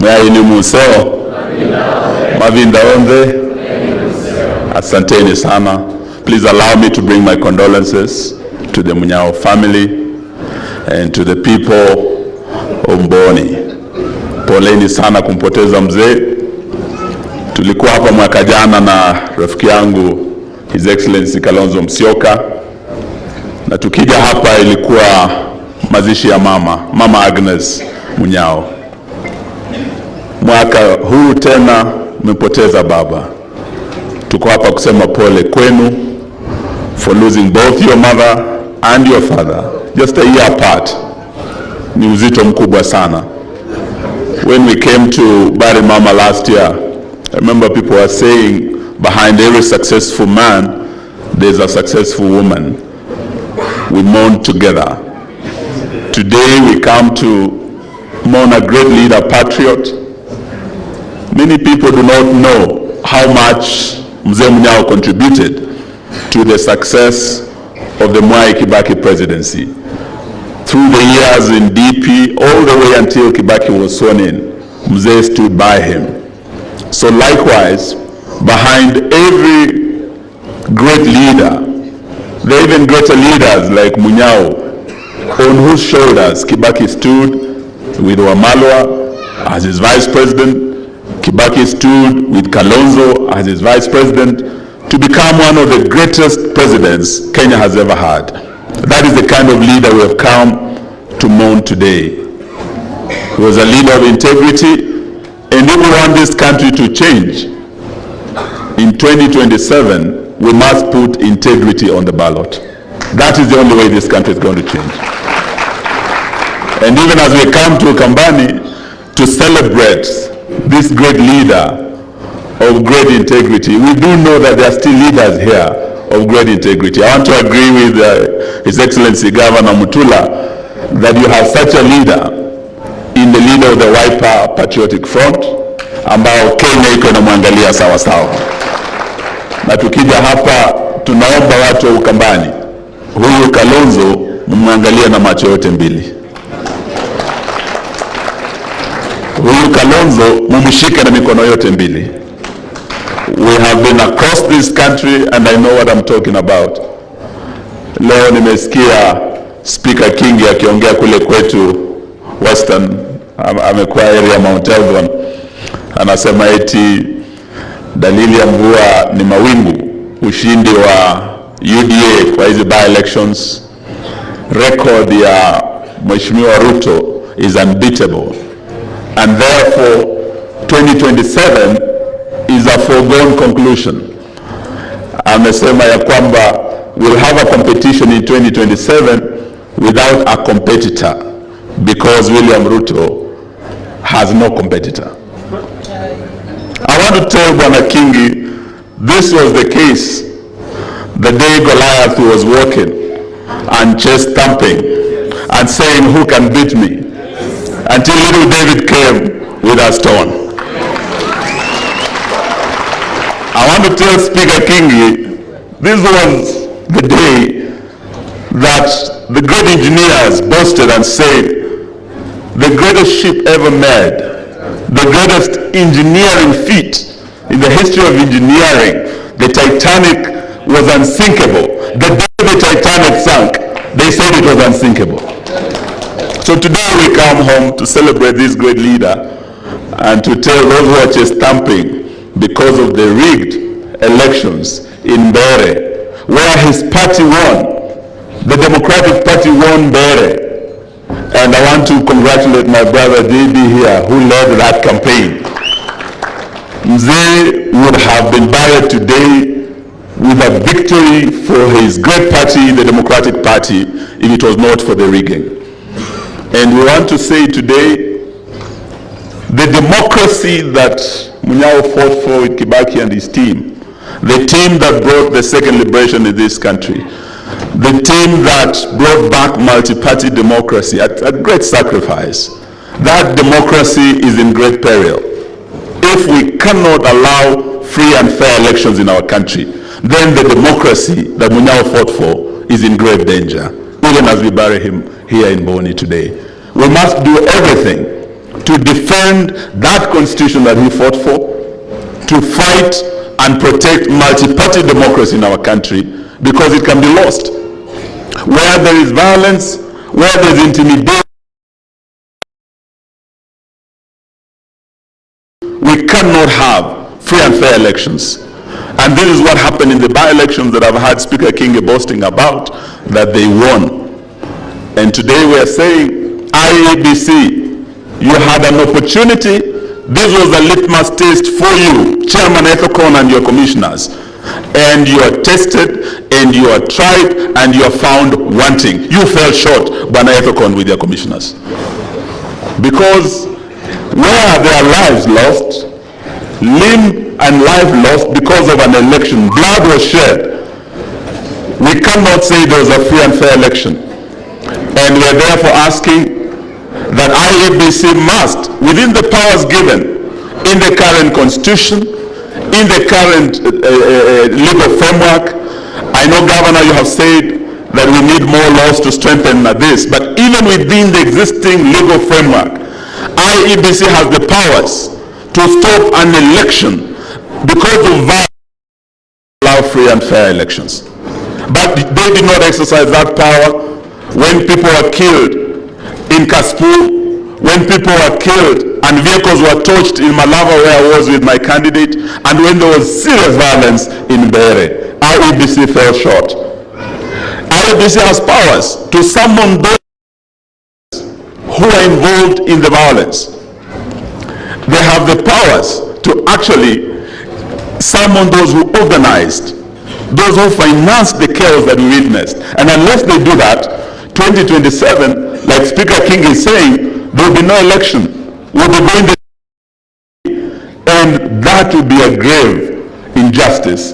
Mwaini museo. Mavinda onde. Asanteni sana. Please allow me to bring my condolences to the Munyao family and to the people of Mboni. Poleni sana kumpoteza mzee. Tulikuwa hapa mwaka jana na rafiki yangu His Excellency Kalonzo Musyoka, na tukija hapa ilikuwa mazishi ya Mama Agnes Munyao. Mwaka huu tena mmepoteza baba. Tuko hapa kusema pole kwenu for losing both your mother and your father just a year apart. Ni uzito mkubwa sana. When we came to bury Mama last year, I remember people were saying behind every successful man there's a successful woman. We mourn together. Today we come to mourn a great leader, patriot. Many people do not know how much Mzee Munyao contributed to the success of the Mwai Kibaki presidency. Through the years in DP, all the way until Kibaki was sworn in, Mzee stood by him. So likewise, behind every great leader, there are even greater leaders like Munyao, on whose shoulders Kibaki stood with Wamalwa as his vice president. Kibaki stood with Kalonzo as his vice president to become one of the greatest presidents Kenya has ever had. That is the kind of leader we have come to mourn today. He was a leader of integrity, and if we want this country to change, in 2027, we must put integrity on the ballot. That is the only way this country is going to change. And even as we come to Kambani to celebrate this great leader of great integrity, we do know that there are still leaders here of great integrity. I want to agree with His Excellency Governor Mutula that you have such a leader in the leader of the Wiper Patriotic Front, ambao Kenya iko inamwangalia sawa sawa. Na tukija hapa tunaomba watu wa Ukambani, huyu Kalonzo mumwangalia na macho yote mbili. Huyu Kalonzo mumshike na mikono yote mbili. We have been across this country and I know what I'm talking about. Leo nimesikia Speaker Kingi akiongea kule kwetu Western, amekuwa area Mount Elgon, anasema eti dalili ya mvua ni mawingu. Ushindi wa UDA kwa hizi by-elections, record ya Mheshimiwa Ruto is unbeatable, and therefore 2027 is a foregone conclusion. Amesema ya kwamba we'll have a competition in 2027 without a competitor, because William Ruto has no competitor. I want to tell Bwana Kingi, this was the case the day Goliath was walking and chest thumping and saying, who can beat me? Until little David came with a stone. I want to tell Speaker Kingi, this was the day that the great engineers boasted and said, the greatest ship ever made, the greatest engineering feat in the history of engineering, the Titanic was unsinkable. The day the Titanic sank, they said it was unsinkable. So today we come home to celebrate this great leader and to tell those who are just stamping because of the rigged elections in Bere, where his party won. The Democratic Party won Bere. And I want to congratulate my brother JB here, who led that campaign. Mzee would have been buried today with a victory for his great party, the Democratic Party, if it was not for the rigging. And we want to say today, the democracy that Munyao fought for with Kibaki and his team, the team that brought the second liberation in this country, the team that brought back multi-party democracy at a great sacrifice, that democracy is in great peril. If we cannot allow free and fair elections in our country, then the democracy that Munyao fought for is in grave danger, even as we bury him here in Boni today. We must do everything to defend that constitution that he fought for, to fight and protect multi-party democracy in our country, because it can be lost. Where there is violence, where there is intimidation, we cannot have free and fair elections. And this is what happened in the by-elections that I've had Speaker Kingi boasting about, that they won. And today we are saying, IEBC, you had an opportunity. This was a litmus test for you, Chairman Ethekon and your commissioners. And you are tested, and you are tried, and you are found wanting. You fell short, Bwana Ethekon, with your commissioners. Because where there are lives lost, limb and life lost because of an election, blood was shed, we cannot say there was a free and fair election. And we are therefore asking that IEBC must, within the powers given in the current constitution, in the current legal framework. I know, Governor, you have said that we need more laws to strengthen this, but even within the existing legal framework, IEBC has the powers to stop an election because of violence, allow free and fair elections. But they did not exercise that power when people were killed in Kaspu, when people were killed and vehicles were torched in Malava, where I was with my candidate, and when there was serious violence in Bere. IEBC fell short. IEBC has powers to summon those who are involved in the violence. They have the powers to actually summon those who organized, those who financed the chaos that we witnessed. And unless they do that, 2027, like Speaker King is saying, there will be no election. We'll be going to, and that would be a grave injustice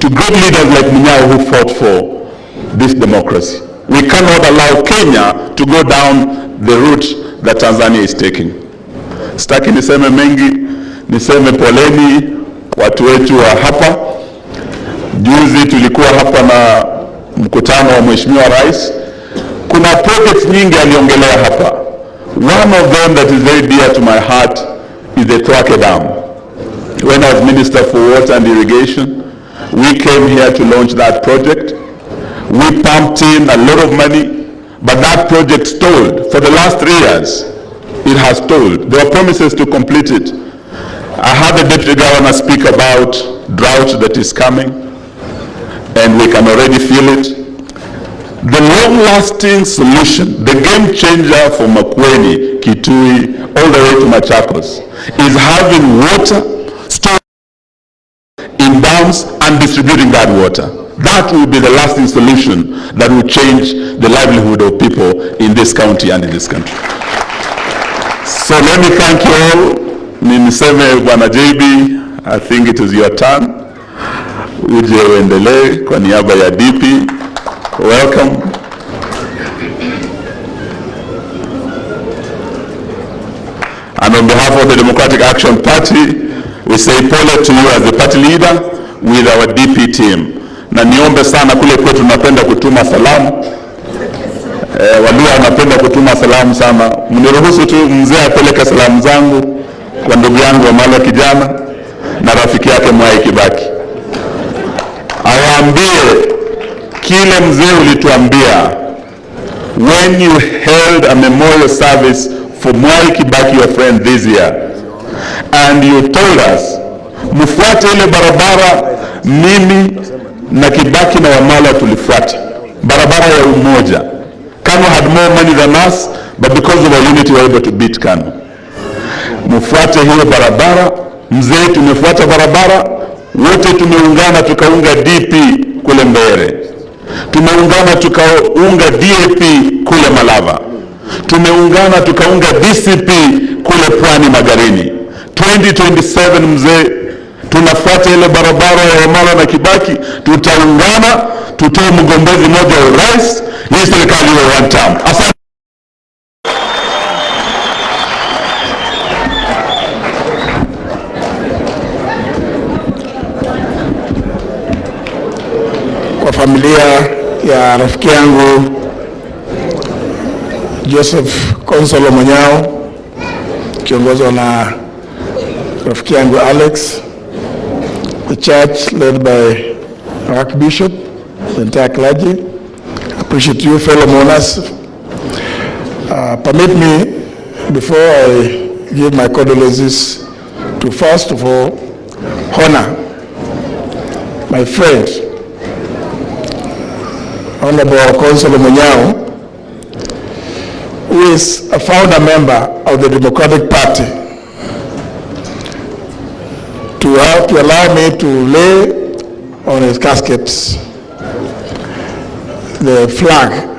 to great leaders like Munyao who fought for this democracy. We cannot allow Kenya to go down the route that Tanzania is taking. Sitaki niseme mengi, niseme poleni watu wetu wa hapa. Juzi tulikuwa hapa na mkutano wa Mheshimiwa Rais. Kuna projects nyingi aliongelea hapa. One of them that is very dear to my heart is the Twake Dam. When I was Minister for Water and Irrigation, we came here to launch that project. We pumped in a lot of money, but that project stalled. For the last 3 years, it has stalled. There were promises to complete it. I heard the Deputy Governor speak about drought that is coming, and we can already feel it. The long-lasting solution, the game changer for Makueni, Kitui, all the way to Machakos, is having water stored in dams and distributing that water. That will be the lasting solution that will change the livelihood of people in this county and in this country. So let me thank you all. Niseme Bwana JB, I think it is your turn. Uje uendelee kwa niaba ya DP. Welcome. And on behalf of the Democratic Action Party, we say pole to you as the party leader with our DP team. Na niombe sana, kule kwetu tunapenda kutuma salamu. Waluo wanapenda kutuma salamu sana. Mniruhusu tu mzee apeleke salamu zangu kwa ndugu yangu Wamalwa kijana na rafiki yake Mwai Kibaki. Awaambie kile mzee ulituambia when you held a memorial service for Mwai Kibaki, your friend, this year, and you told us mfuate ile barabara. Mimi na Kibaki na Wamalwa tulifuata barabara ya umoja. Kanu had more money than us, but because of our unity we were able to beat Kanu. Mfuate hiyo barabara. Mzee, tumefuata barabara, wote tumeungana tukaunga DP kule Mbere. Tumeungana tukaunga DAP kule Malava. Tumeungana tukaunga DCP kule Pwani Magarini. 2027 mzee, tunafuata ile barabara ya Wamalwa na Kibaki, tutaungana, tutoe mgombezi mmoja wa urais, hii serikali iwe one term. Asante. Kwa familia ya rafiki yangu Joseph Konsolo Manyao, ikiongozwa na rafiki yangu Alex, the church led by Archbishop, the entire clergy. I appreciate you, fellow mourners. Permit me, before I give my condolences, to first of all honor my friend, Honorable Councillor Munyao, who is a founder member of the Democratic Party, to allow me to lay on his casket the flag